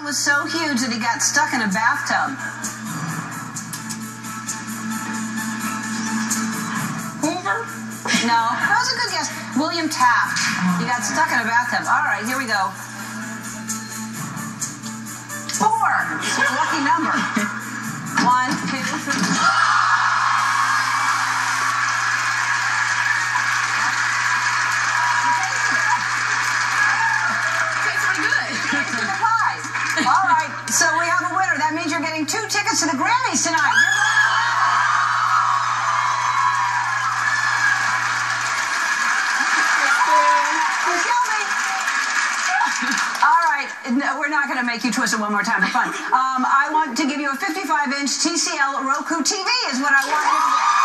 Was so huge that he got stuck in a bathtub. Hoover? No, that was a good guess. William Taft. He got stuck in a bathtub. All right, here we go. 4. It's a lucky number. 1, 2, 3. All right, so we have a winner. That means you're getting 2 tickets to the Grammys tonight. All right, no, we're not going to make you twist it one more time for fun. I want to give you a 55-inch TCL Roku TV is what I want you to get.